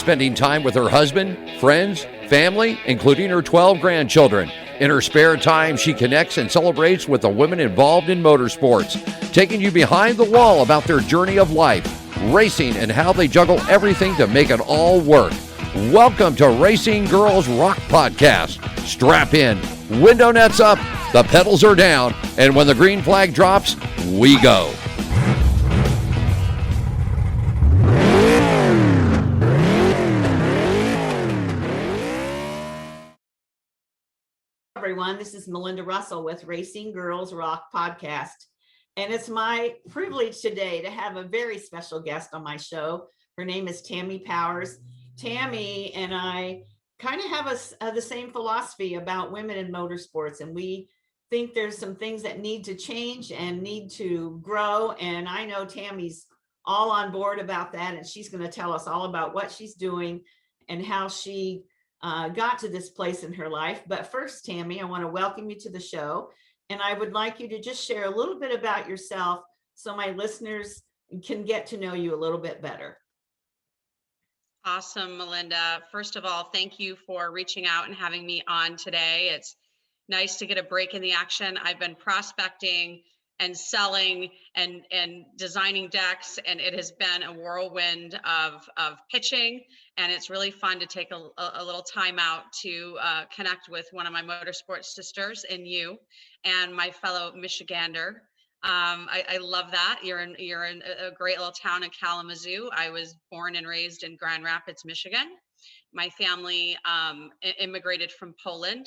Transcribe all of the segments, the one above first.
spending time with her husband, friends, family, including her 12 grandchildren. In her spare time, she connects and celebrates with the women involved in motorsports, taking you behind the wall about their journey of life, racing, and how they juggle everything to make it all work. Welcome to Racing Girls Rock Podcast. Strap in, window nets up, the pedals are down, and when the green flag drops, we go. Everyone, this is Melinda Russell with Racing Girls Rock Podcast, and it's my privilege today to have a very special guest on my show. Her name is Tami Powers. Tami and I kind of have the same philosophy about women in motorsports, and we think there's some things that need to change and need to grow, and I know Tami's all on board about that, and she's going to tell us all about what she's doing and how she got to this place in her life. But first, Tami, I want to welcome you to the show, and I would like you to just share a little bit about yourself so my listeners can get to know you a little bit better. Awesome, Melinda. First of all, thank you for reaching out and having me on today. It's nice to get a break in the action. I've been prospecting and selling and designing decks, and it has been a whirlwind of pitching, and it's really fun to take a little time out to connect with one of my motorsports sisters in you and my fellow Michigander. I love that. You're in a great little town in Kalamazoo. I was born and raised in Grand Rapids, Michigan. My family immigrated from Poland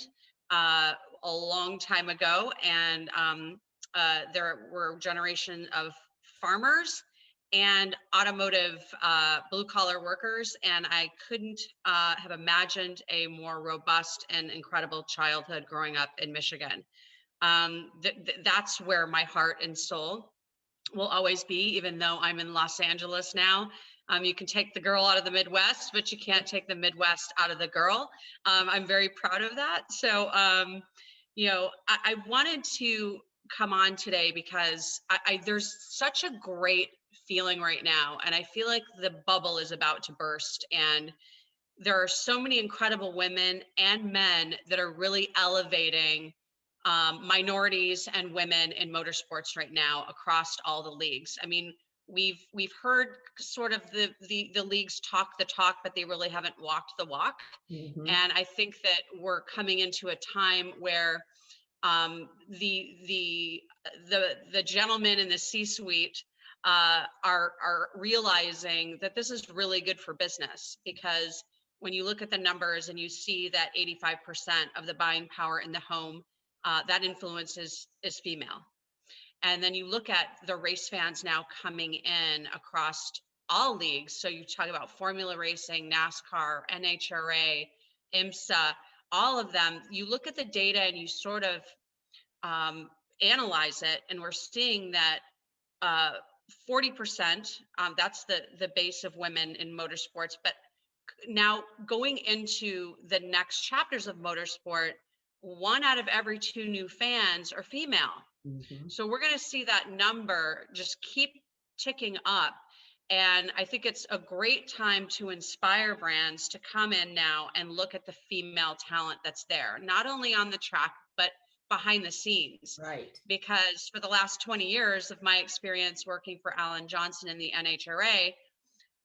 a long time ago, and there were a generation of farmers and automotive blue collar workers, and I couldn't have imagined a more robust and incredible childhood growing up in Michigan. That's where my heart and soul will always be, even though I'm in Los Angeles now. You can take the girl out of the Midwest, but you can't take the Midwest out of the girl. I'm very proud of that. So, I wanted to come on today because there's such a great feeling right now, and I feel like the bubble is about to burst, and there are so many incredible women and men that are really elevating minorities and women in motorsports right now across all the leagues. I mean, we've heard sort of the leagues talk the talk, but they really haven't walked the walk. Mm-hmm. And I think that we're coming into a time where the gentlemen in the C-suite are realizing that this is really good for business, because when you look at the numbers and you see that 85% of the buying power in the home, that influence is female. And then you look at the race fans now coming in across all leagues. So you talk about Formula Racing, NASCAR, NHRA, IMSA, all of them. You look at the data and you sort of analyze it, and we're seeing that 40%, that's the base of women in motorsports. But now going into the next chapters of motorsport, 1 out of every 2 new fans are female. Mm-hmm. So we're going to see that number just keep ticking up. And I think it's a great time to inspire brands to come in now and look at the female talent that's there, not only on the track, but behind the scenes. Right. Because for the last 20 years of my experience working for Alan Johnson in the NHRA,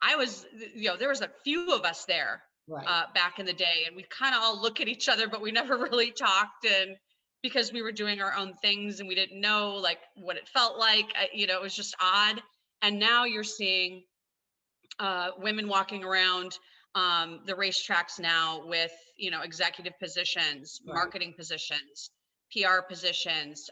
there was a few of us there. Right. Back in the day, and we kind of all look at each other, but we never really talked, and because we were doing our own things and we didn't know like what it felt like, it was just odd. And now you're seeing women walking around the racetracks now with executive positions, right, marketing positions, PR positions,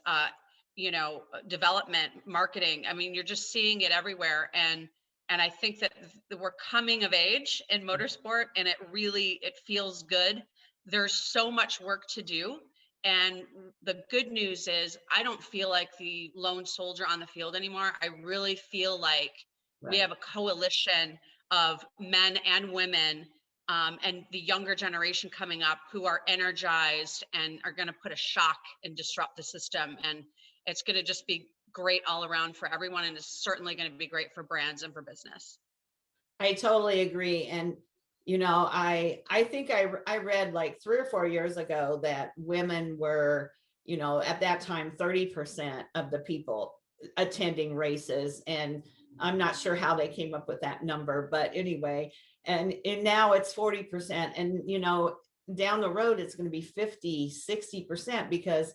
development, marketing. I mean, you're just seeing it everywhere, and I think that we're coming of age in motorsport, and it feels good. There's so much work to do. And the good news is I don't feel like the lone soldier on the field anymore. I really feel like we have a coalition of men and women and the younger generation coming up who are energized and are going to put a shock and disrupt the system. And it's going to just be great all around for everyone, and it's certainly going to be great for brands and for business. I totally agree. And I think I read like 3 or 4 years ago that women were, at that time, 30% of the people attending races. And I'm not sure how they came up with that number, but anyway, and now it's 40%. And, down the road, it's going to be 50, 60% because,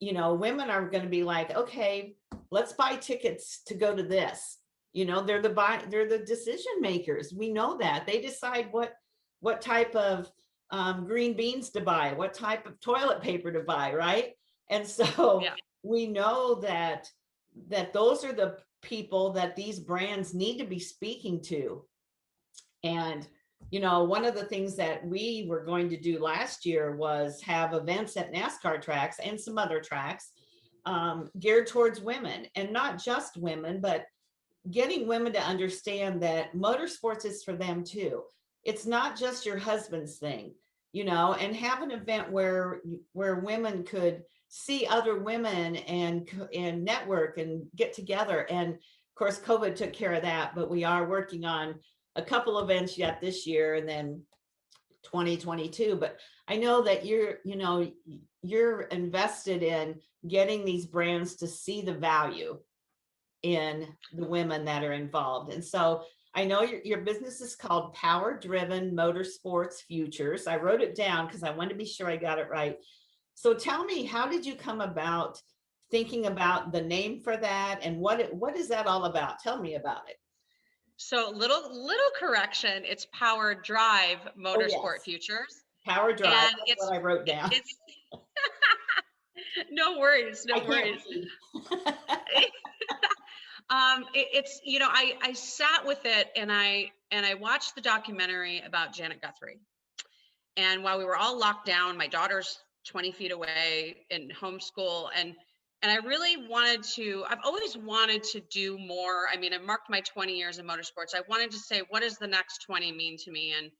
women are going to be like, okay, let's buy tickets to go to this. They're the decision makers. We know that they decide what type of green beans to buy, what type of toilet paper to buy, right? And so Yeah. we know that those are the people that these brands need to be speaking to. And one of the things that we were going to do last year was have events at NASCAR tracks and some other tracks geared towards women, and not just women, but getting women to understand that motorsports is for them too. It's not just your husband's thing, and have an event where women could see other women and network and get together. And of course, COVID took care of that, but we are working on a couple events yet this year and then 2022. But I know that you're invested in getting these brands to see the value in the women that are involved. And so I know your business is called PowerDrive Motorsports Futures. I wrote it down because I wanted to be sure I got it right. So tell me, how did you come about thinking about the name for that, and what is that all about? Tell me about it. So little correction, it's PowerDrive Motorsport Yes. Futures. PowerDrive, And that's what I wrote down. It's no worries, no worries. It's, I sat with it and I watched the documentary about Janet Guthrie. And while we were all locked down, my daughter's 20 feet away in homeschool, and I really I've always wanted to do more. I mean, I marked my 20 years in motorsports. I wanted to say, what does the next 20 mean to me? And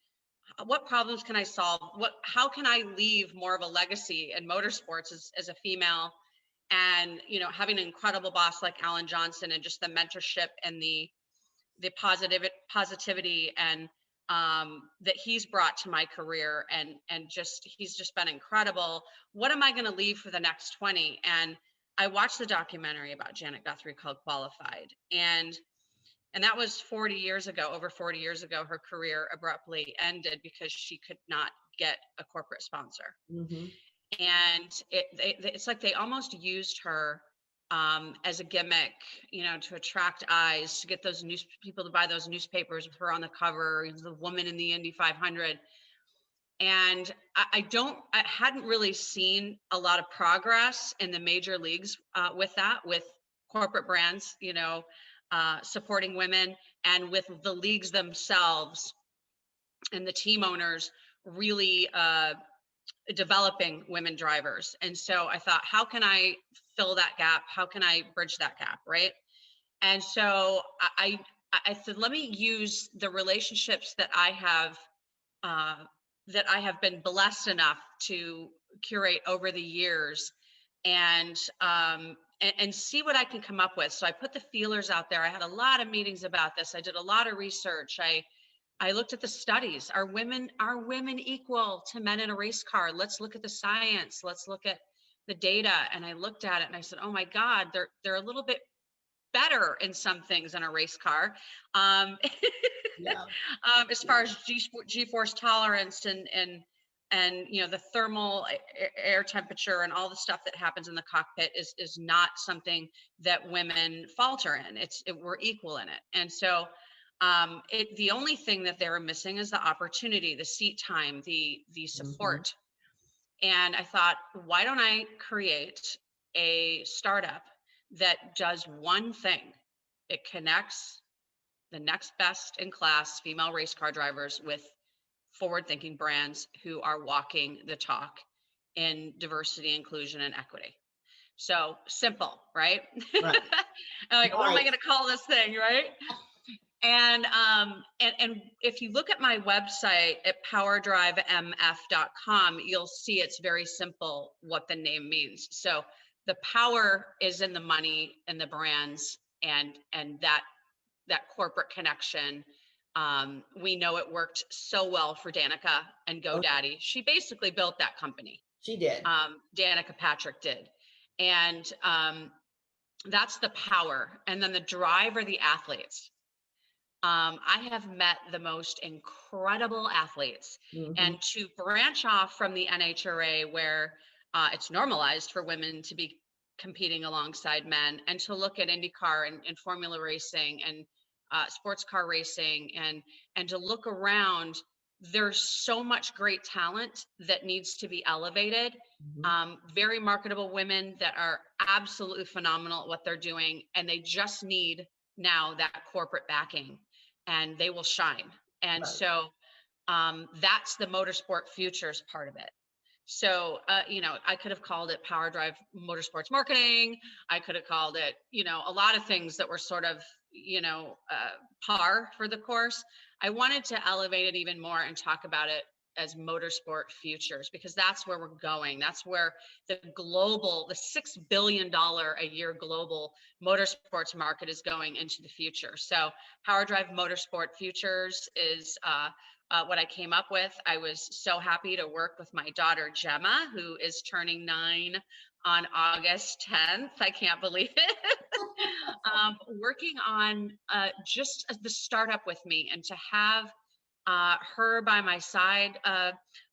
what problems can I solve? How can I leave more of a legacy in motorsports as a female? And, having an incredible boss like Alan Johnson, and just the mentorship and the positivity and that he's brought to my career, and he's just been incredible. What am I going to leave for the next 20? And I watched the documentary about Janet Guthrie called Qualified, and that was 40 years ago. Over 40 years ago, her career abruptly ended because she could not get a corporate sponsor. Mm-hmm. And it's like they almost used her as a gimmick, to attract eyes, to get those people to buy those newspapers with her on the cover, the woman in the Indy 500. And I hadn't really seen a lot of progress in the major leagues with corporate brands, supporting women, and with the leagues themselves and the team owners really developing women drivers. And so I thought, how can I fill that gap? How can I bridge that gap, right? And so I said, let me use the relationships that I have been blessed enough to curate over the years, and see what I can come up with. So I put the feelers out there. I had a lot of meetings about this. I did a lot of research. I looked at the studies. Are women equal to men in a race car? Let's look at the science. Let's look at the data. And I looked at it and I said, oh my God, they're a little bit better in some things in a race car. As far as G-force tolerance and the thermal air temperature and all the stuff that happens in the cockpit is not something that women falter in. We're equal in it. And so the only thing that they were missing is the opportunity, the seat time, the support. Mm-hmm. And I thought, why don't I create a startup that does one thing? It connects the next best in class female race car drivers with forward-thinking brands who are walking the talk in diversity, inclusion, and equity. So simple, right? Right. I'm like, what am I going to call this thing, right? And if you look at my website at powerdrivemf.com, you'll see it's very simple what the name means. So the power is in the money and the brands and that corporate connection We know it worked so well for Danica and GoDaddy. She basically built that company. She did. Danica Patrick did. And that's the power. And then the drive are the athletes. I have met the most incredible athletes. Mhm. And to branch off from the NHRA, where it's normalized for women to be competing alongside men, and to look at IndyCar and Formula racing and sports car racing, and to look around, there's so much great talent that needs to be elevated. Very marketable women that are absolutely phenomenal at what they're doing, and they just need now that corporate backing, and they will shine. And Right. so that's the motorsport futures part of it. So, I could have called it PowerDrive Motorsports Marketing. I could have called it, a lot of things that were sort of, par for the course. I wanted to elevate it even more and talk about it as motorsport futures, because that's where we're going. That's where the $6 billion a year global motorsports market is going into the future. So PowerDrive Motorsport Futures is what I came up with. I was so happy to work with my daughter, Gemma, who is turning 9 on August 10th. I can't believe it. Working on just the startup with me, and to have her by my side a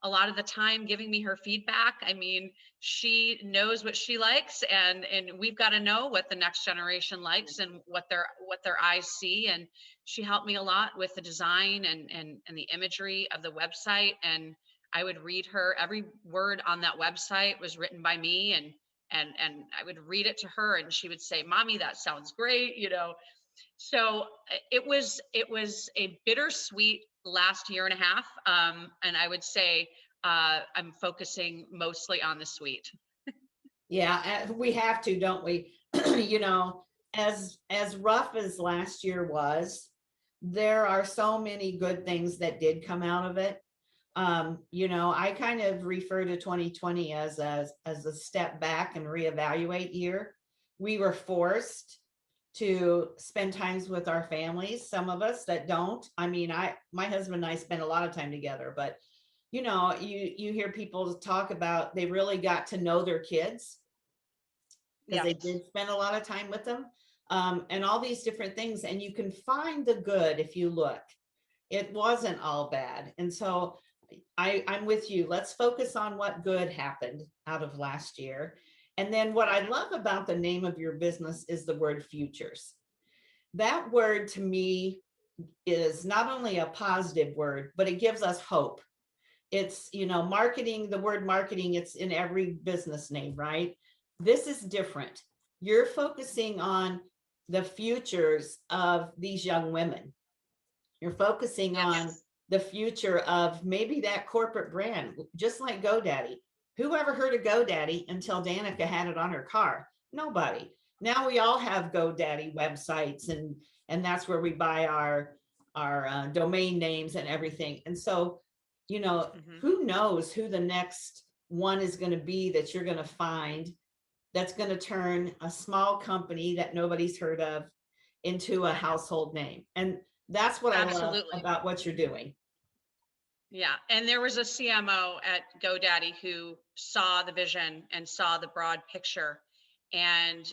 lot of the time, giving me her feedback. I mean, she knows what she likes, and we've got to know what the next generation likes and what their eyes see. And she helped me a lot with the design and the imagery of the website. And I would read her. Every word on that website was written by me, and I would read it to her, and she would say, "Mommy, that sounds great," So it was a bittersweet last year and a half. And I would say I'm focusing mostly on the sweet. Yeah, we have to, don't we? As rough as last year was, there are so many good things that did come out of it. I kind of refer to 2020 as a step back and reevaluate year. We were forced to spend times with our families. Some of us that don't. I mean, my husband and I spend a lot of time together, but you hear people talk about they really got to know their kids because they did spend a lot of time with them, and all these different things. And you can find the good if you look. It wasn't all bad. And so I'm with you. Let's focus on what good happened out of last year. And then what I love about the name of your business is the word futures. That word to me is not only a positive word, but it gives us hope. It's, marketing, the word marketing, it's in every business name, right? This is different. You're focusing on the futures of these young women. You're focusing on the future of maybe that corporate brand, just like GoDaddy. Who ever heard of GoDaddy until Danica had it on her car? Nobody. Now we all have GoDaddy websites, and that's where we buy our domain names and everything. And so, who knows who the next one is going to be that you're going to find that's going to turn a small company that nobody's heard of into a household name. And that's what I love about what you're doing. Yeah. And there was a CMO at GoDaddy who saw the vision and saw the broad picture, and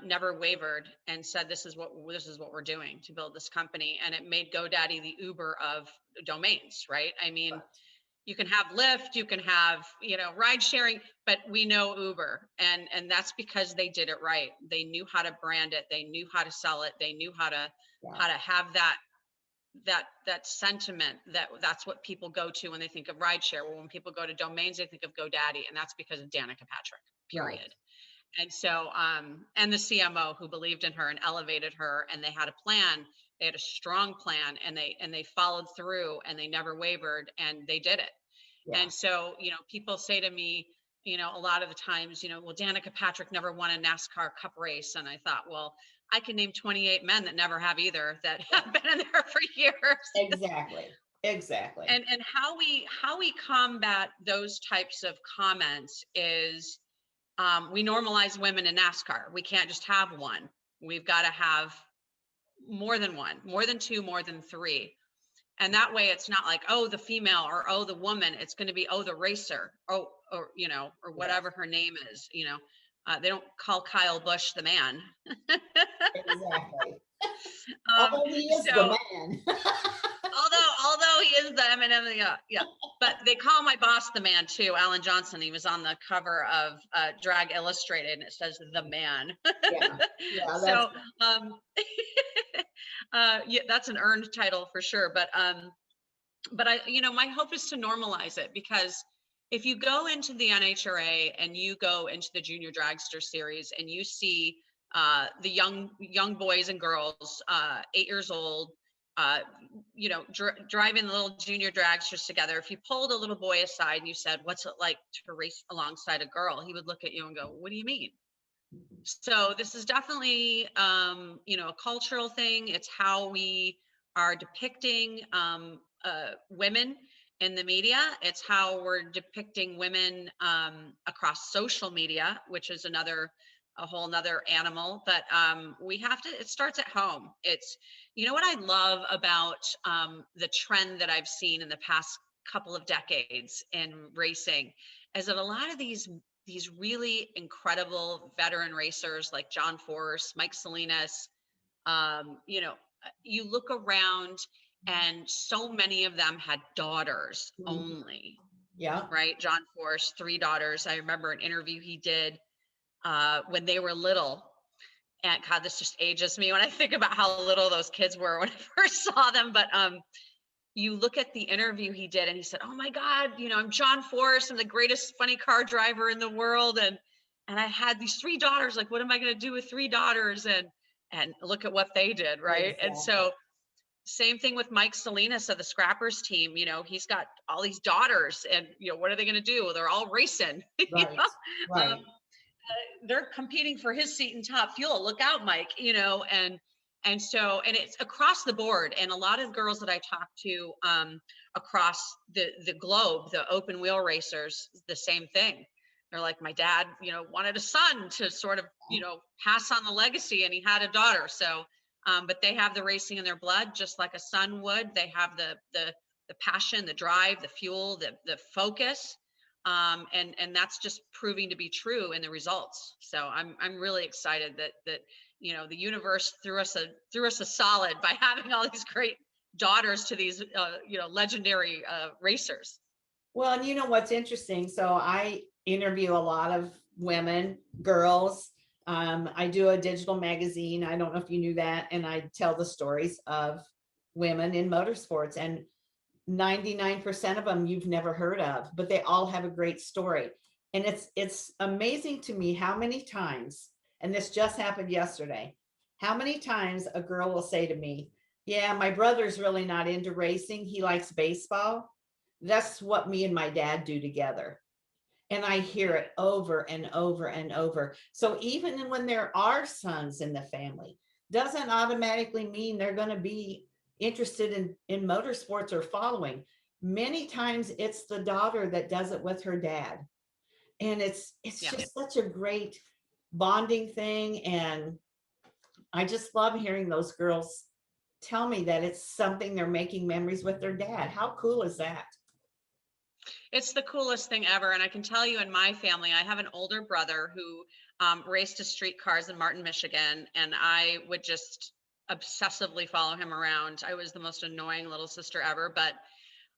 never wavered, and said, this is what we're doing to build this company. And it made GoDaddy the Uber of domains, right? I mean, you can have Lyft, you can have, ride sharing, but we know Uber. And that's because they did it right. They knew how to brand it. They knew how to sell it. They knew how to have that sentiment that's what people go to when they think of rideshare. Well, when people go to domains, they think of GoDaddy, and that's because of Danica Patrick, period. Right. And so, and the CMO who believed in her and elevated her, and they had a plan. They had a strong plan, and they followed through, and they never wavered, and they did it. Yeah. And so, people say to me, a lot of the times, well, Danica Patrick never won a NASCAR Cup race. And I thought, well, I can name 28 men that never have either, that have been in there for years. Exactly. And how we combat those types of comments is we normalize women in NASCAR. We can't just have one. We've got to have more than one, more than two, more than three. And that way it's not like, oh, the female, or oh, the woman. It's going to be, oh, the racer, oh, or, you know, or whatever her name is, you know. They don't call Kyle Busch the man. Exactly. um, Although he is the so man. although he is the Eminem, yeah, but they call my boss the man too, Alan Johnson. He was on the cover of Drag Illustrated, and it says the man. Yeah, yeah, So yeah, that's an earned title for sure. But I, you know, my hope is to normalize it, because if you go into the NHRA and you go into the Junior Dragster Series and you see the young boys and girls, 8 years old, you know, driving the little junior dragsters together. If you pulled a little boy aside and you said, "What's it like to race alongside a girl?" He would look at you and go, "What do you mean?" So this is definitely, you know, a cultural thing. It's how we are depicting women in the media. It's how we're depicting women across social media, which is a whole nother animal. But we have to, it starts at home. It's, you know, what I love about the trend that I've seen in the past couple of decades in racing is that a lot of these really incredible veteran racers like John Force, Mike Salinas, you know, you look around and so many of them had daughters only. Yeah. Right. John Force, 3 daughters. I remember an interview he did when they were little. And God, this just ages me when I think about how little those kids were when I first saw them. But you look at the interview he did and he said, "Oh my God, you know, I'm John Force. I'm the greatest funny car driver in the world. And I had these 3 daughters. Like, what am I going to do with 3 daughters?" And look at what they did. Right. Exactly. And so same thing with Mike Salinas of the Scrappers team. You know, he's got all these daughters, and, you know, what are they going to do? They're all racing. Right. You know? Right. They're competing for his seat in Top Fuel. Look out, Mike, you know, and so, and it's across the board. And a lot of girls that I talk to across the globe, the open wheel racers, the same thing. They're like, my dad, you know, wanted a son to sort of, you know, pass on the legacy, and he had a daughter. So, but they have the racing in their blood, just like a son would. They have the passion, the drive, the fuel, the focus. And that's just proving to be true in the results. So I'm really excited that you know, the universe threw us a solid by having all these great daughters to these you know, legendary racers. Well, and you know what's interesting? So I interview a lot of women, girls. I do a digital magazine. I don't know if you knew that. And I tell the stories of women in motorsports, and 99% of them you've never heard of, but they all have a great story. And it's amazing to me how many times, and this just happened yesterday, how many times a girl will say to me, "Yeah, my brother's really not into racing. He likes baseball. That's what me and my dad do together." And I hear it over and over and over. So even when there are sons in the family, doesn't automatically mean they're going to be interested in motorsports or following. Many times it's the daughter that does it with her dad. And it's just such a great bonding thing. And I just love hearing those girls tell me that it's something they're making memories with their dad. How cool is that? It's the coolest thing ever. And I can tell you, in my family, I have an older brother who raced his street cars in Martin, Michigan, and I would just obsessively follow him around. I was the most annoying little sister ever, but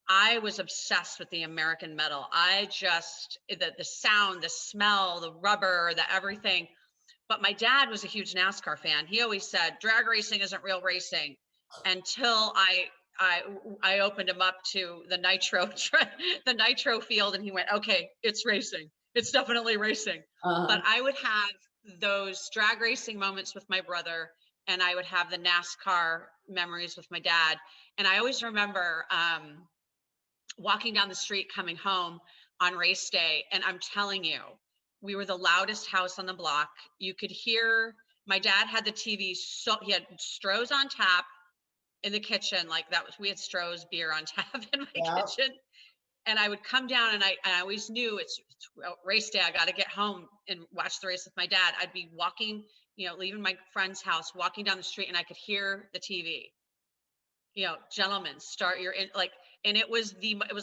I was obsessed with the American metal. I just, the sound, the smell, the rubber, the everything. But my dad was a huge NASCAR fan. He always said, drag racing isn't real racing, until I opened him up to the nitro field, and he went, okay, it's racing. It's definitely racing. But I would have those drag racing moments with my brother, and I would have the NASCAR memories with my dad. And I always remember walking down the street coming home on race day, and I'm telling you, we were the loudest house on the block. You could hear, my dad had the TV, so he had Stroh's on tap in the kitchen. Like, that was, we had Stroh's beer on tap in my kitchen. And I would come down, and I always knew it's race day. I got to get home and watch the race with my dad. I'd be walking, you know, leaving my friend's house, walking down the street, and I could hear the TV. gentlemen, start your in, like, and it was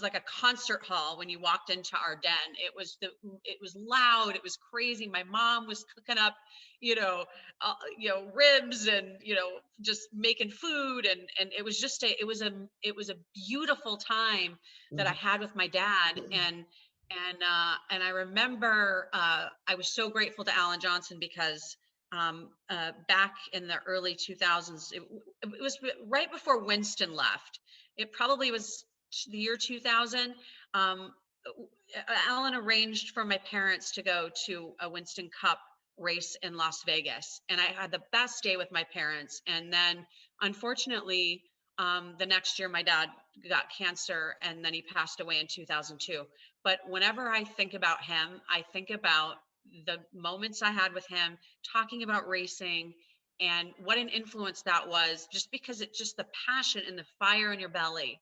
like a concert hall when you walked into our den. It was loud, it was crazy. My mom was cooking up, ribs and, just making food. And it was just it was a beautiful time that I had with my dad. And I remember, I was so grateful to Alan Johnson because back in the early 2000s, it was right before Winston left. It probably was the year 2000. Alan arranged for my parents to go to a Winston Cup race in Las Vegas, and I had the best day with my parents. And then, unfortunately, the next year my dad got cancer, and then he passed away in 2002. But whenever I think about him, I think about the moments I had with him talking about racing and what an influence that was, just because it's just the passion and the fire in your belly.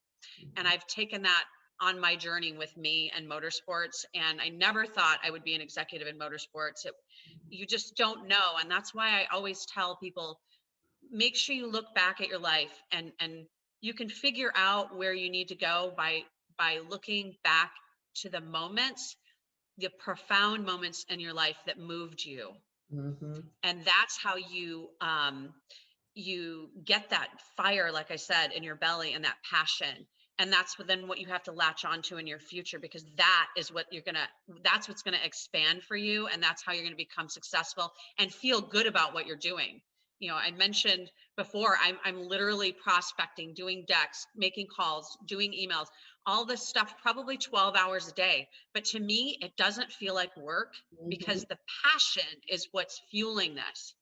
And I've taken that on my journey with me and motorsports. And I never thought I would be an executive in motorsports. You just don't know. And that's why I always tell people, make sure you look back at your life, and you can figure out where you need to go by looking back to the moments, the profound moments in your life that moved you. And that's how you get that fire, like I said, in your belly, and that passion. And that's then what you have to latch onto in your future, because that is what that's what's going to expand for you. And that's how you're going to become successful and feel good about what you're doing. I mentioned before, I'm literally prospecting, doing decks, making calls, doing emails, all this stuff, probably 12 hours a day. But to me, it doesn't feel like work, because the passion is what's fueling this.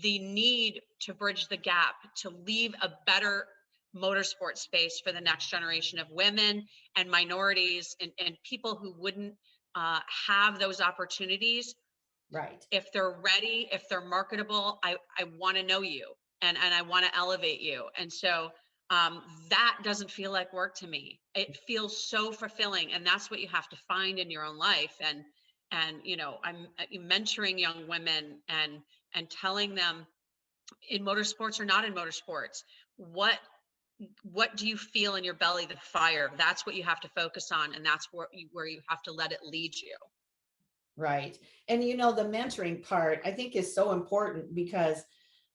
The need to bridge the gap, to leave a better motorsport space for the next generation of women and minorities and people who wouldn't have those opportunities. Right. If they're ready, if they're marketable, I want to know you, and I want to elevate you. And so that doesn't feel like work to me. It feels so fulfilling. And that's what you have to find in your own life. And I'm mentoring young women and telling them, in motorsports or not in motorsports, what do you feel in your belly, the fire? That's what you have to focus on. And that's where you have to let it lead you. Right. And the mentoring part, I think, is so important, because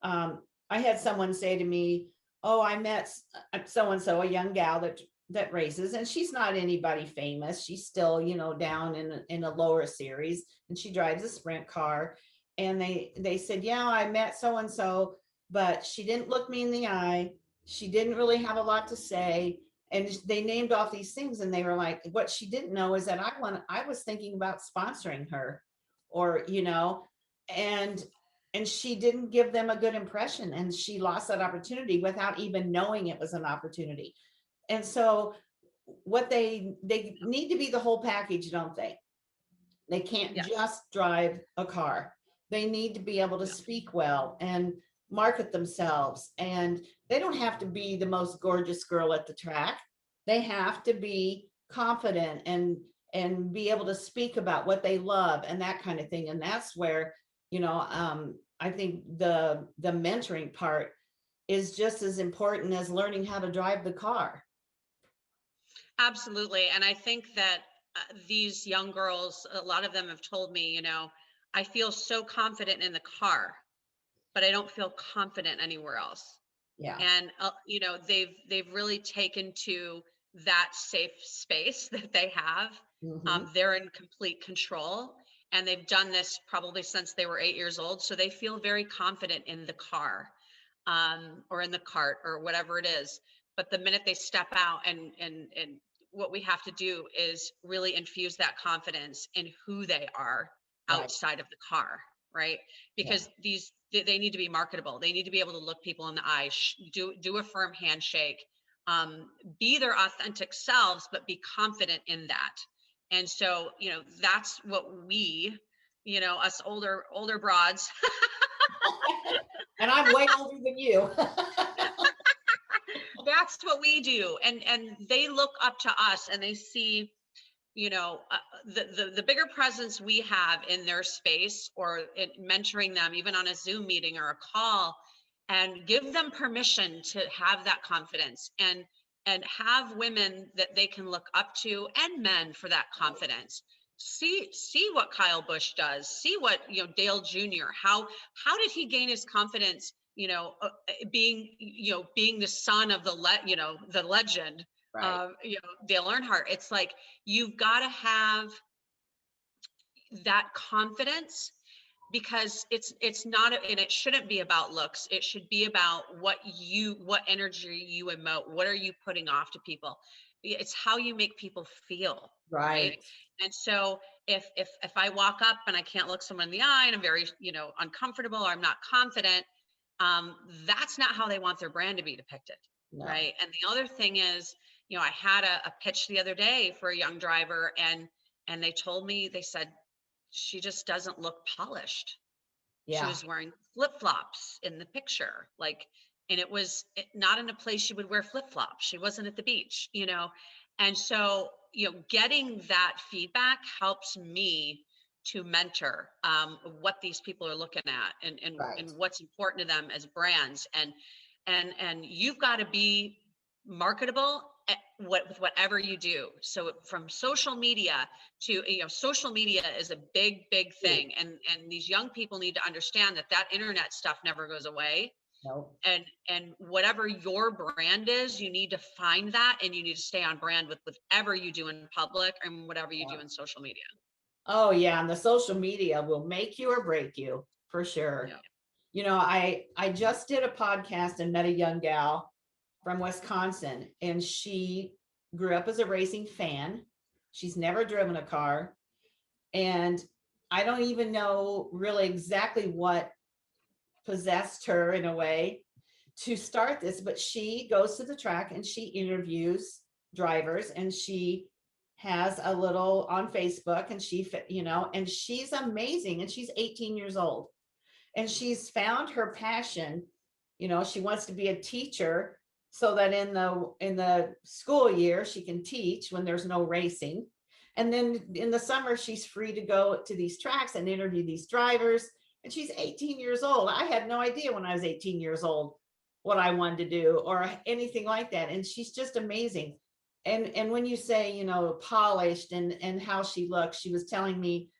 I had someone say to me, oh, I met so-and-so, a young gal that races, and she's not anybody famous. She's still, down in a lower series, and she drives a sprint car. And they said, yeah, I met so-and-so, but she didn't look me in the eye. She didn't really have a lot to say. And they named off these things, and they were like, what she didn't know is that I was thinking about sponsoring her, or, and she didn't give them a good impression, and she lost that opportunity without even knowing it was an opportunity. And so what they need to be the whole package, don't they? They can't just drive a car. They need to be able to speak well and market themselves. And they don't have to be the most gorgeous girl at the track. They have to be confident and be able to speak about what they love and that kind of thing. And that's where, I think the mentoring part is just as important as learning how to drive the car. Absolutely. And I think that these young girls, a lot of them have told me, I feel so confident in the car, but I don't feel confident anywhere else. Yeah. And, they've really taken to that safe space that they have. They're in complete control, and they've done this probably since they were 8 years old. So they feel very confident in the car, or in the cart, or whatever it is. But the minute they step out, and what we have to do is really infuse that confidence in who they are outside of the car, right? Because they need to be marketable. They need to be able to look people in the eye, do a firm handshake, be their authentic selves, but be confident in that. And so, that's what we, us older broads. And I'm way older than you. That's what we do. And they look up to us, and they see, the bigger presence we have in their space, or in mentoring them, even on a Zoom meeting or a call. and give them permission to have that confidence, and have women that they can look up to, and men for that confidence. See what Kyle Busch does, see what, Dale Jr., how did he gain his confidence, being the son of the legend, Right. Dale Earnhardt. It's like, you've got to have that confidence, because it's not, and it shouldn't be about looks. It should be about what energy you emote. What are you putting off to people? It's how you make people feel. Right. And so if I walk up and I can't look someone in the eye, and I'm very, uncomfortable, or I'm not confident, that's not how they want their brand to be depicted. No. Right. And the other thing is, I had a pitch the other day for a young driver, and they said, she just doesn't look polished. Yeah. She was wearing flip-flops in the picture, and it was not in a place she would wear flip-flops. She wasn't at the beach, and so, getting that feedback helps me to mentor what these people are looking at, and what's important to them as brands, and you've got to be marketable with whatever you do. So from social media to, social media is a big thing. And these young people need to understand that internet stuff never goes away. Nope. And whatever your brand is, you need to find that, and you need to stay on brand with whatever you do in public and whatever you do in social media. Oh yeah. And the social media will make you or break you, for sure. Yeah. I just did a podcast and met a young gal from Wisconsin, and she grew up as a racing fan. She's never driven a car. And I don't even know really exactly what possessed her in a way to start this, but she goes to the track and she interviews drivers, and she has a little on Facebook, and and she's amazing, and she's 18 years old, and she's found her passion. She wants to be a teacher, so that in the school year she can teach when there's no racing. And then in the summer, she's free to go to these tracks and interview these drivers. And she's 18 years old. I had no idea when I was 18 years old what I wanted to do or anything like that. And she's just amazing. And when you say, polished and how she looks, she was telling me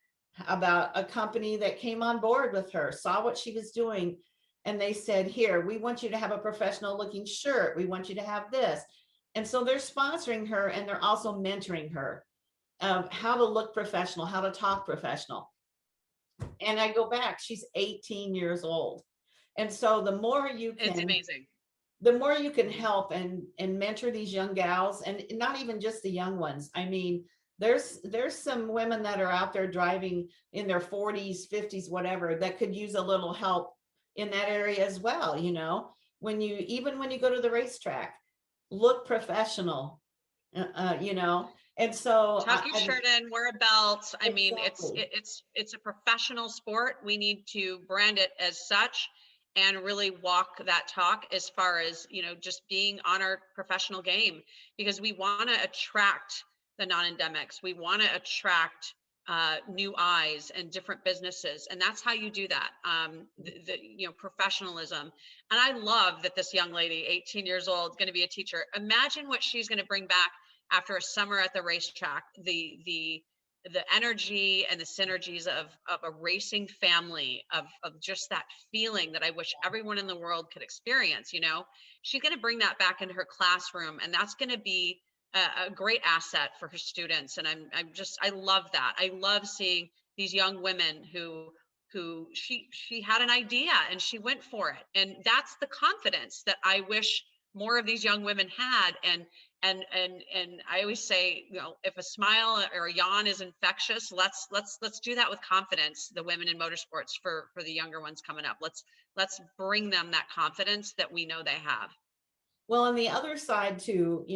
about a company that came on board with her, saw what she was doing, and they said, here, we want you to have a professional looking shirt. We want you to have this. And so they're sponsoring her, and they're also mentoring her how to look professional, how to talk professional. And I go back, she's 18 years old. And so the more you can, it's amazing. The more you can help and mentor these young gals, and not even just the young ones. I mean, there's some women that are out there driving in their 40s, 50s, whatever, that could use a little help in that area as well. When you go to the racetrack, look professional, and so tuck your shirt in, wear a belt. I mean, it's a professional sport. We need to brand it as such and really walk that talk as far as, just being on our professional game, because we want to attract the non-endemics. We want to attract new eyes and different businesses, and that's how you do that. Professionalism. And I love that this young lady, 18 years old, is going to be a teacher. Imagine what she's going to bring back after a summer at the racetrack, the energy and the synergies of a racing family, of just that feeling that I wish everyone in the world could experience. She's going to bring that back into her classroom, and that's going to be a great asset for her students. And I love that. I love seeing these young women who she had an idea and she went for it. And that's the confidence that I wish more of these young women had. And I always say, if a smile or a yawn is infectious, let's do that with confidence. The women in motorsports for the younger ones coming up, let's bring them that confidence that we know they have. Well, on the other side too,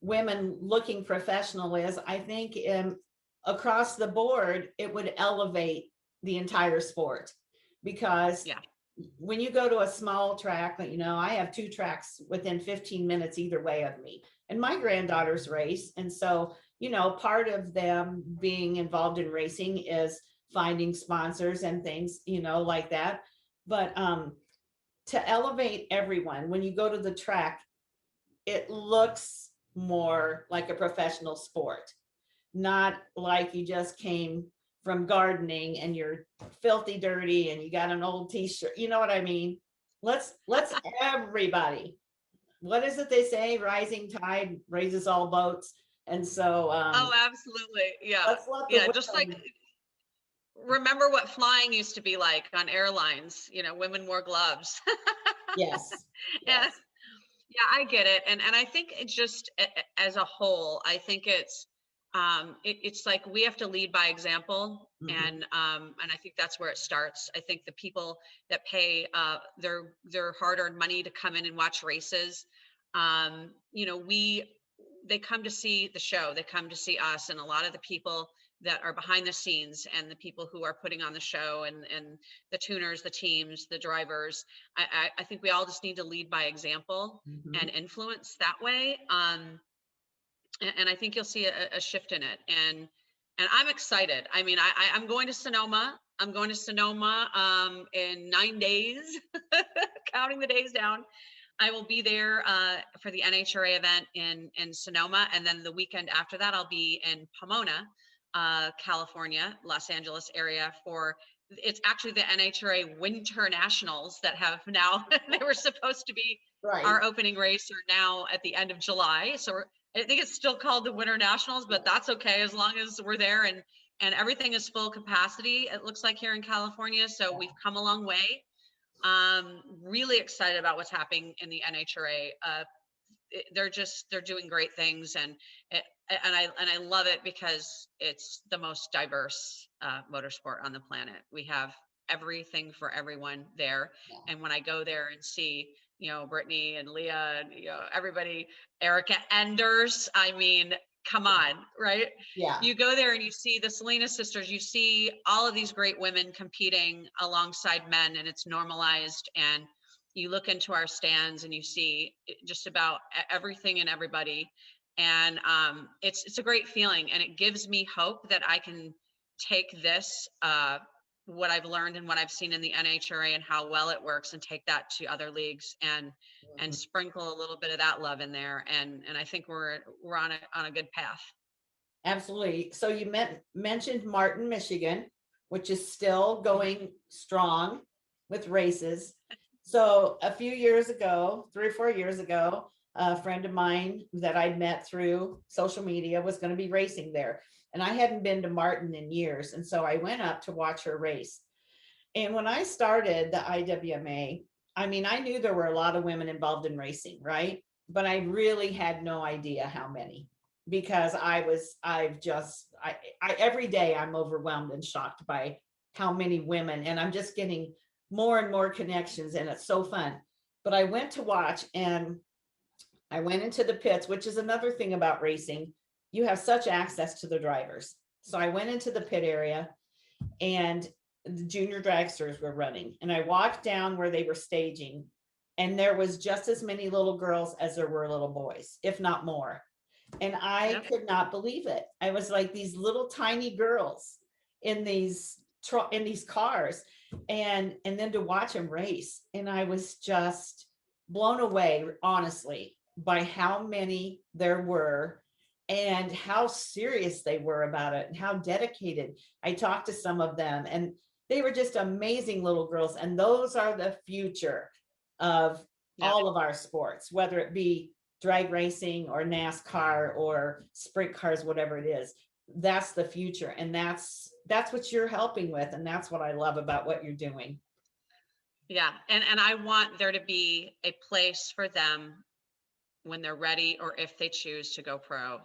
women looking professional is, I think, across the board, it would elevate the entire sport, because when you go to a small track, I have 2 tracks within 15 minutes either way of me, and my granddaughters race. And so, part of them being involved in racing is finding sponsors and things, like that. But to elevate everyone. When you go to the track, it looks more like a professional sport, not like you just came from gardening and you're filthy dirty and you got an old t-shirt. You know what I mean? Let's everybody. What is it they say? Rising tide raises all boats. And so Oh, absolutely. Yeah. let's let the Yeah. Just like, women, remember what flying used to be like on airlines, women wore gloves. yes, And yes. yeah, I get it. And I think it's just as a whole, I think it's like we have to lead by example. Mhm. And I think that's where it starts. I think the people that pay their hard-earned money to come in and watch races, they come to see the show, they come to see us, and a lot of the people that are behind the scenes and the people who are putting on the show and the tuners, the teams, the drivers, I think we all just need to lead by example Mhm. and influence that way. And I think you'll see a shift in it. And I'm excited. I mean, I'm going to Sonoma. I'm going to Sonoma in 9 days, counting the days down. I will be there for the NHRA event in Sonoma. And then the weekend after that, I'll be in Pomona, California, Los Angeles area it's actually the NHRA Winter Nationals that have now, they were supposed to be Right. our opening race are now at the end of July. So I think it's still called the Winter Nationals, but that's okay as long as we're there and everything is full capacity. It looks like here in California. So we've come a long way. Really excited about what's happening in the NHRA. They're doing great things, and I love it because it's the most diverse motorsport on the planet. We have everything for everyone there. And when I go there and see, Brittany and Leah and, everybody, Erica Enders, I mean, come on, right? Yeah. You go there and you see the Salinas sisters, you see all of these great women competing alongside men, and it's normalized. And you look into our stands and you see just about everything and everybody. And it's a great feeling, and it gives me hope that I can take this, what I've learned and what I've seen in the NHRA and how well it works, and take that to other leagues and sprinkle a little bit of that love in there. And I think we're on a good path. Absolutely. So you mentioned Martin, Michigan, which is still going strong with races. So a few years ago, 3 or 4 years ago, a friend of mine that I'd met through social media was going to be racing there. And I hadn't been to Martin in years. And so I went up to watch her race. And when I started the IWMA, I mean, I knew there were a lot of women involved in racing, right? But I really had no idea how many, because every day I'm overwhelmed and shocked by how many women, and I'm just getting more and more connections, and it's so fun. But I went to watch, and I went into the pits, which is another thing about racing. You have such access to the drivers. So I went into the pit area, and the junior dragsters were running, and I walked down where they were staging, and there was just as many little girls as there were little boys, if not more. And I could not believe it. I was like, these little tiny girls in these cars, and then to watch them race, and I was just blown away, honestly, by how many there were and how serious they were about it and how dedicated. I talked to some of them, and they were just amazing little girls, and those are the future of all of our sports, whether it be drag racing or NASCAR or sprint cars, whatever it is. That's the future, and that's what you're helping with, and that's what I love about what you're doing. Yeah, and I want there to be a place for them when they're ready, or if they choose to go pro.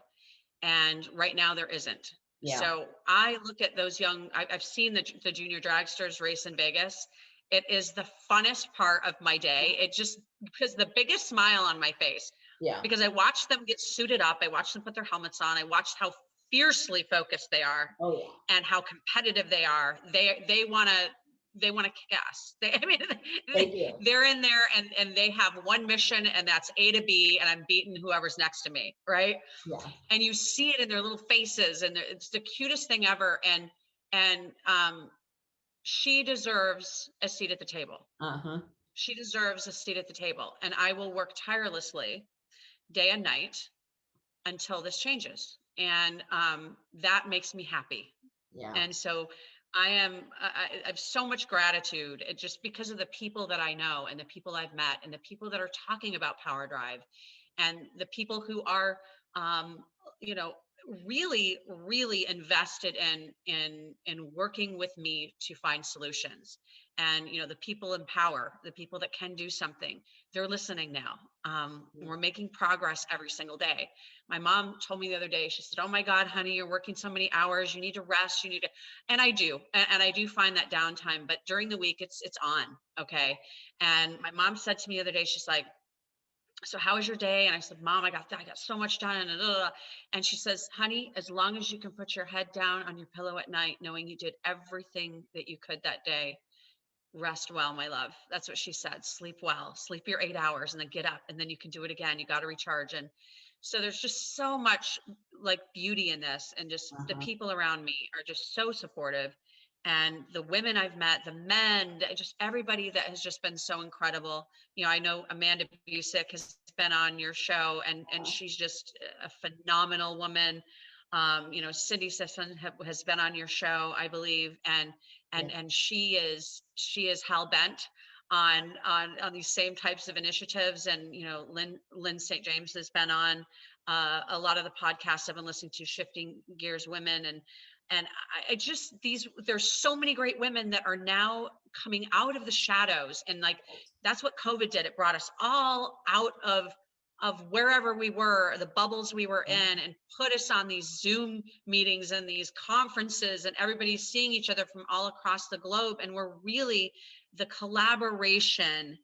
And right now there isn't. Yeah. So I look at those I've seen the junior dragsters race in Vegas. It is the funnest part of my day. It just, because the biggest smile on my face. Yeah. Because I watch them get suited up. I watch them put their helmets on. I watch how fiercely focused they are. Oh yeah. And how competitive they are. They want to kick ass. They're in there and they have one mission, and that's A to B, and I'm beating whoever's next to me, right? Yeah. And you see it in their little faces, and it's the cutest thing ever. And she deserves a seat at the table. Uh-huh. She deserves a seat at the table. And I will work tirelessly day and night until this changes. And that makes me happy. Yeah. And so I have so much gratitude just because of the people that I know and the people I've met and the people that are talking about PowerDrive and the people who are, you know, really, really invested in working with me to find solutions. And, you know, the people in power, the people that can do something, they're listening now. We're making progress every single day. My mom told me the other day, she said, "Oh my God, honey, you're working so many hours. You need to rest. You need to," and I do. And I do find that downtime, but during the week it's on. Okay. And my mom said to me the other day, she's like, "So how was your day?" And I said, "Mom, I got so much done." And she says, "Honey, as long as you can put your head down on your pillow at night, knowing you did everything that you could that day, rest well, my love." That's what she said. Sleep well, sleep your 8 hours and then get up and then you can do it again. You got to recharge. And so there's just so much like beauty in this, and just the people around me are just so supportive. And the women I've met, the men, just everybody that has just been so incredible. You know, I know Amanda Busick has been on your show, and she's just a phenomenal woman. You know, Cindy Sisson has been on your show, I believe, and she is hell bent on these same types of initiatives. And you know, Lynn St. James has been on a lot of the podcasts I've been listening to, Shifting Gears Women, and I just there's so many great women that are now coming out of the shadows. And like, that's what COVID did. It brought us all out of wherever we were, the bubbles we were in, and put us on these Zoom meetings and these conferences, and everybody's seeing each other from all across the globe. And we're really, the collaboration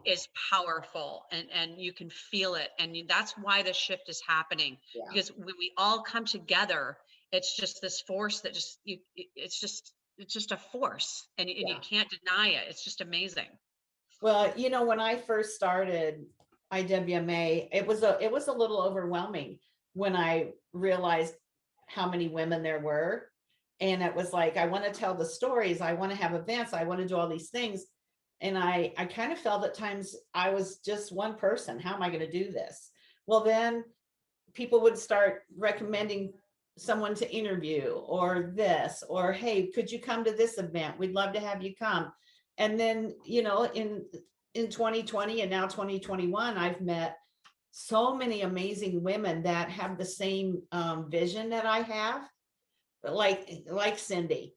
is powerful, and you can feel it. And that's why the shift is happening, because when we all come together, it's just this force that it's just a force, and you can't deny it. It's just amazing. Well, you know, when I first started IWMA, it was a little overwhelming when I realized how many women there were. And it was like, I want to tell the stories, I want to have events, I want to do all these things. And I kind of felt at times I was just one person. How am I going to do this? Well, then people would start recommending someone to interview, or this, or hey, could you come to this event? We'd love to have you come. And then, you know, in 2020 and now 2021, I've met so many amazing women that have the same vision that I have, like Cindy,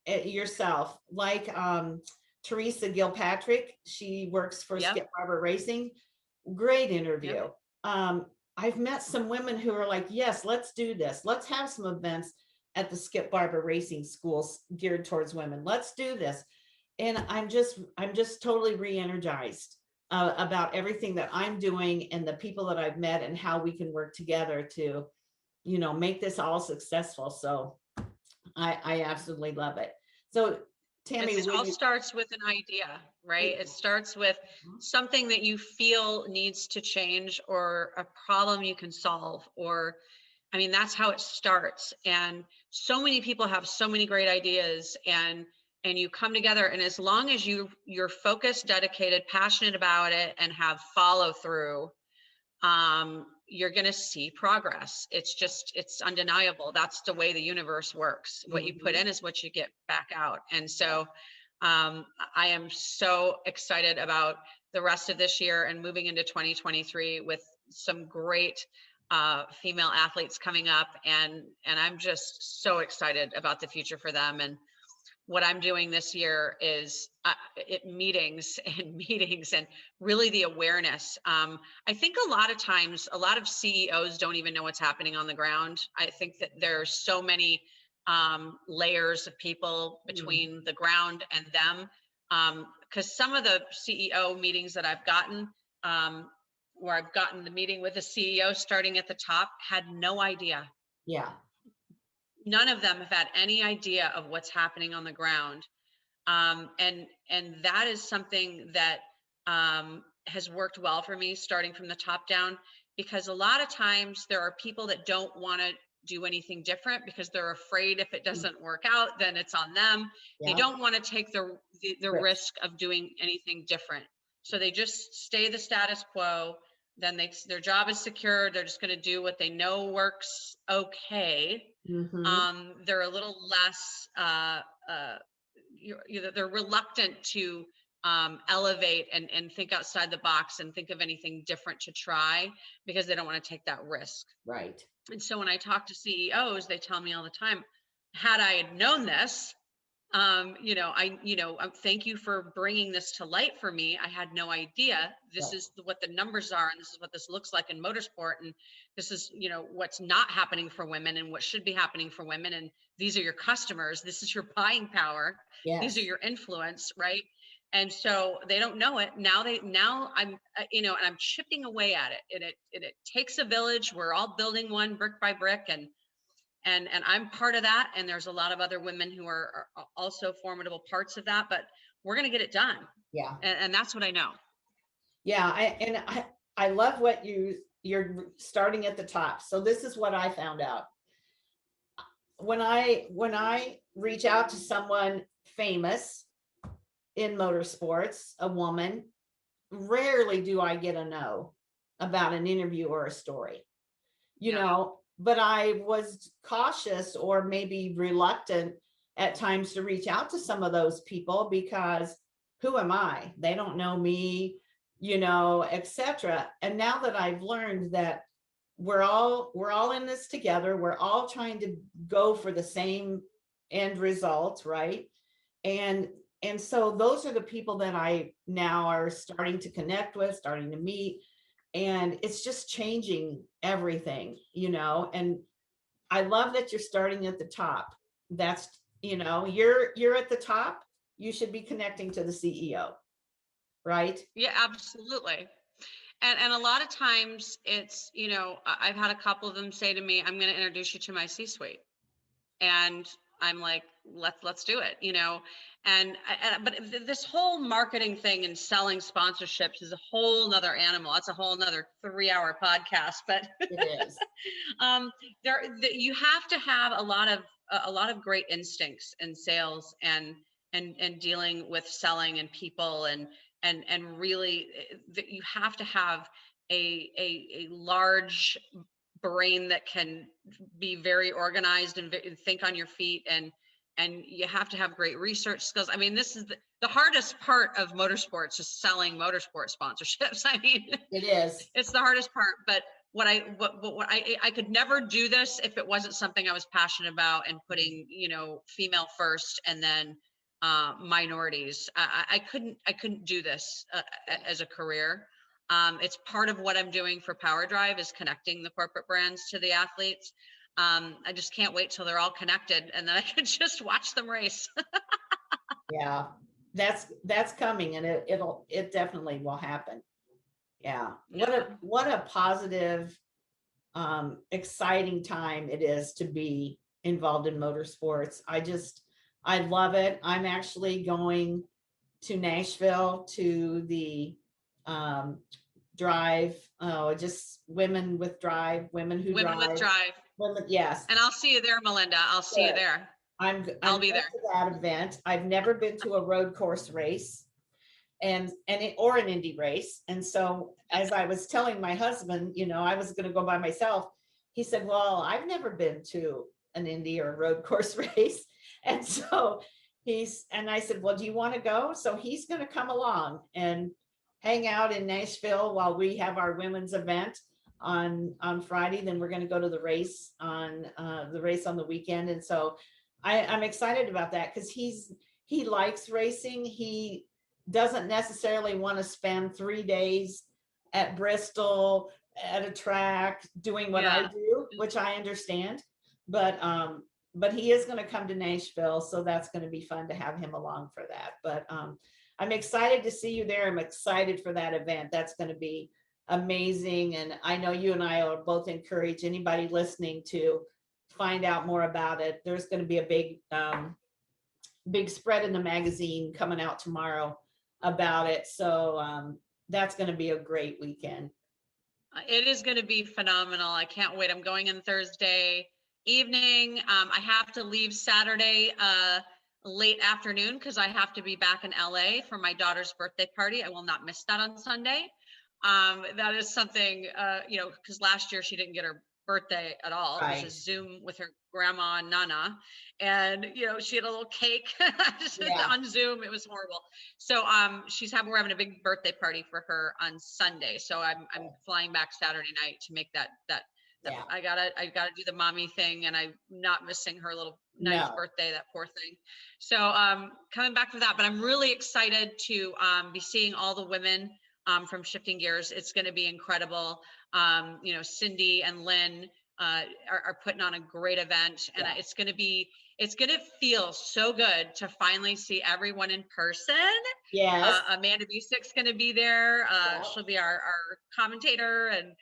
yourself, like Teresa Gilpatrick. She works for Skip Barber Racing. Great interview. I've met some women who are like, yes, let's do this. Let's have some events at the Skip Barber Racing schools geared towards women. Let's do this. And I'm just totally re-energized about everything that I'm doing and the people that I've met and how we can work together to, you know, make this all successful. So I absolutely love it. So Tami, it all starts with an idea, right? It starts with something that you feel needs to change, or a problem you can solve, or, I mean, that's how it starts. And so many people have so many great ideas, and you come together, and as long as you're focused, dedicated, passionate about it, and have follow through, you're going to see progress. It's undeniable. That's the way the universe works. What you put in is what you get back out. And so I am so excited about the rest of this year and moving into 2023 with some great female athletes coming up. And I'm just so excited about the future for them. And what I'm doing this year is meetings and really the awareness. I think a lot of times, a lot of CEOs don't even know what's happening on the ground. I think that there's so many layers of people between the ground and them. Because some of the CEO meetings that I've gotten, where I've gotten the meeting with the CEO starting at the top, had no idea. Yeah. None of them have had any idea of what's happening on the ground. And that is something that has worked well for me, starting from the top down, because a lot of times there are people that don't want to do anything different because they're afraid if it doesn't work out, then it's on them. They Yeah. don't want to take the Risk. risk of doing anything different. So they just stay the status quo. Then their job is secure. They're just going to do what they know works okay. They're a little less, they're reluctant to elevate and think outside the box and think of anything different to try because they don't want to take that risk. Right. And so when I talk to CEOs, they tell me all the time, had I had known this, thank you for bringing this to light for me. I had no idea this is what the numbers are, and this is what this looks like in motorsport, and this is, what's not happening for women and what should be happening for women. And these are your customers. This is your buying power. Yes. These are your influence, right? And so they don't know it. Now I'm, and I'm chipping away at it. And it takes a village. We're all building one brick by brick, and I'm part of that. And there's a lot of other women who are also formidable parts of that, but we're going to get it done. Yeah. And that's what I know. Yeah. I love what you're starting at the top. So this is what I found out. When I reach out to someone famous in motorsports, a woman, rarely do I get a no about an interview or a story, but I was cautious or maybe reluctant at times to reach out to some of those people because who am I? They don't know me, etc. And now that I've learned that we're all in this together, we're all trying to go for the same end results, right? And so those are the people that I now are starting to connect with, starting to meet. And it's just changing everything, and I love that you're starting at the top. That's, you're at the top. You should be connecting to the CEO, right? Yeah, absolutely. And a lot of times it's, I've had a couple of them say to me, I'm going to introduce you to my C-suite. And I'm like, let's do it, but this whole marketing thing and selling sponsorships is a whole nother animal. That's a whole nother 3-hour podcast, but it is. You have to have a lot of great instincts in sales and dealing with selling and people and really you have to have a large brain that can be very organized and think on your feet, and you have to have great research skills. I mean, this is the hardest part of motorsports is selling motorsport sponsorships. I mean, it is. It's the hardest part, but I could never do this if it wasn't something I was passionate about and putting, female first and then minorities. I couldn't do this as a career. It's part of what I'm doing for PowerDrive is connecting the corporate brands to the athletes. I just can't wait till they're all connected and then I can just watch them race. Yeah, that's coming, and it definitely will happen. Yeah. What a positive, exciting time it is to be involved in motorsports. I love it. I'm actually going to Nashville to the drive, just women with drive, women who Women drive. with drive. Women, yes. And I'll see you there, Melinda. I'll see you there. I'll be there to that event. I've never been to a road course race or an Indy race. And so as I was telling my husband, I was going to go by myself. He said, well, I've never been to an Indy or a road course race. And so I said, well, do you want to go? So he's going to come along and hang out in Nashville while we have our women's event on Friday. Then we're going to go to the race on the weekend. And so I'm excited about that because he likes racing. He doesn't necessarily want to spend 3 days at Bristol at a track doing what I do, which I understand. But he is going to come to Nashville, so that's going to be fun to have him along for that. But I'm excited to see you there. I'm excited for that event. That's going to be amazing. And I know you and I will both encourage anybody listening to find out more about it. There's going to be a big spread in the magazine coming out tomorrow about it. So that's going to be a great weekend. It is going to be phenomenal. I can't wait. I'm going in Thursday evening. I have to leave Saturday late afternoon because I have to be back in LA for my daughter's birthday party. I will not miss that on Sunday. That is something, because last year she didn't get her birthday at all. It was a Zoom with her grandma and Nana, and she had a little cake on Zoom. It was horrible. So we're having a big birthday party for her on Sunday. So I'm flying back Saturday night to make that. I gotta do the mommy thing, and I'm not missing her little ninth birthday, that poor thing. So coming back for that, but I'm really excited to be seeing all the women from Shifting Gears. It's going to be incredible. Cindy and Lynn are putting on a great event, and it's going to feel so good to finally see everyone in person. Yes. Amanda Busick's going to be there. She'll be our commentator, and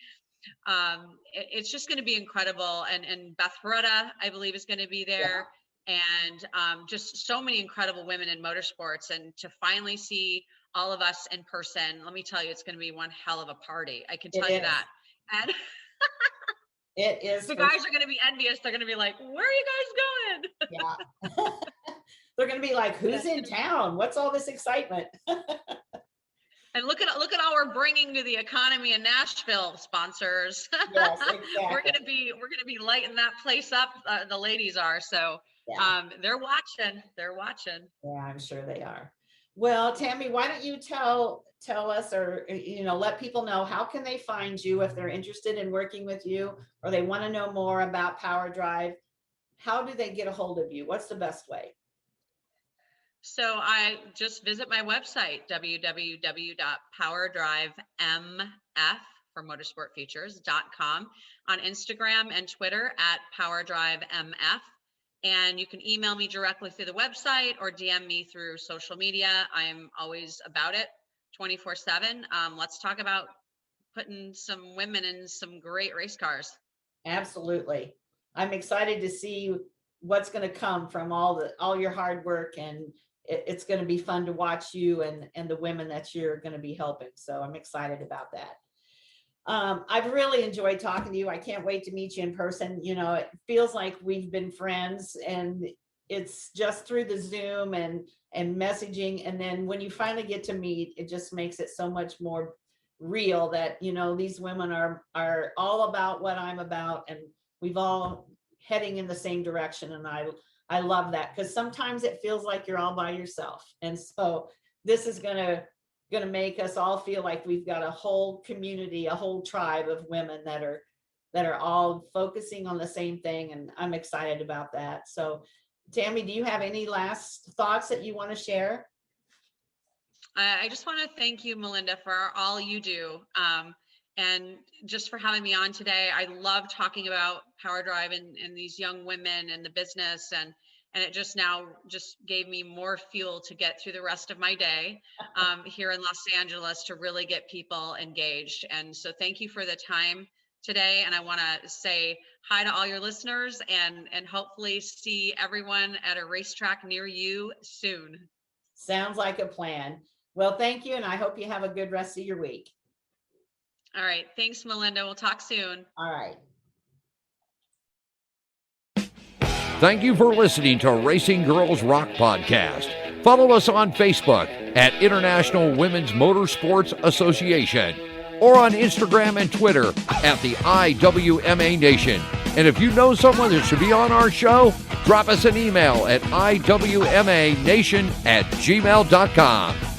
it's just going to be incredible. And Beth Ferretta, I believe, is going to be there. And just so many incredible women in motorsports, and to finally see all of us in person, let me tell you, it's going to be one hell of a party. I can tell you that. And it is. The guys are going to be envious. They're going to be like, where are you guys going? Yeah. They're going to be like, who's in town? What's all this excitement? And look at all we're bringing to the economy in Nashville, sponsors. Yes, exactly. We're gonna be lighting that place up. The ladies are, so they're watching. Yeah, I'm sure they are. Well, Tami, why don't you tell us, or let people know, how can they find you if they're interested in working with you, or they want to know more about PowerDrive? How do they get a hold of you? What's the best way? So I just visit my website, www.powerdrivemf for motorsportfeatures.com, on Instagram and Twitter at PowerDriveMF. And you can email me directly through the website or DM me through social media. I am always about it 24/7. Let's talk about putting some women in some great race cars. Absolutely. I'm excited to see what's going to come from all your hard work, and it's going to be fun to watch you and the women that you're going to be helping. So I'm excited about that. I've really enjoyed talking to you. I can't wait to meet you in person. It feels like we've been friends, and it's just through the Zoom and messaging. And then when you finally get to meet, it just makes it so much more real that, these women are all about what I'm about, and we've all heading in the same direction. And I love that, because sometimes it feels like you're all by yourself. And so this is going to make us all feel like we've got a whole community, a whole tribe of women that are all focusing on the same thing. And I'm excited about that. So Tami, do you have any last thoughts that you want to share? I just want to thank you, Melinda, for all you do. And just for having me on today. I love talking about PowerDrive and these young women and the business, and it just gave me more fuel to get through the rest of my day here in Los Angeles to really get people engaged. And so thank you for the time today. And I want to say hi to all your listeners, and hopefully see everyone at a racetrack near you soon. Sounds like a plan. Well, thank you. And I hope you have a good rest of your week. All right. Thanks, Melinda. We'll talk soon. All right. Thank you for listening to Racing Girls Rock Podcast. Follow us on Facebook at International Women's Motorsports Association, or on Instagram and Twitter at the IWMA Nation. And if you know someone that should be on our show, drop us an email at iwmanation@gmail.com.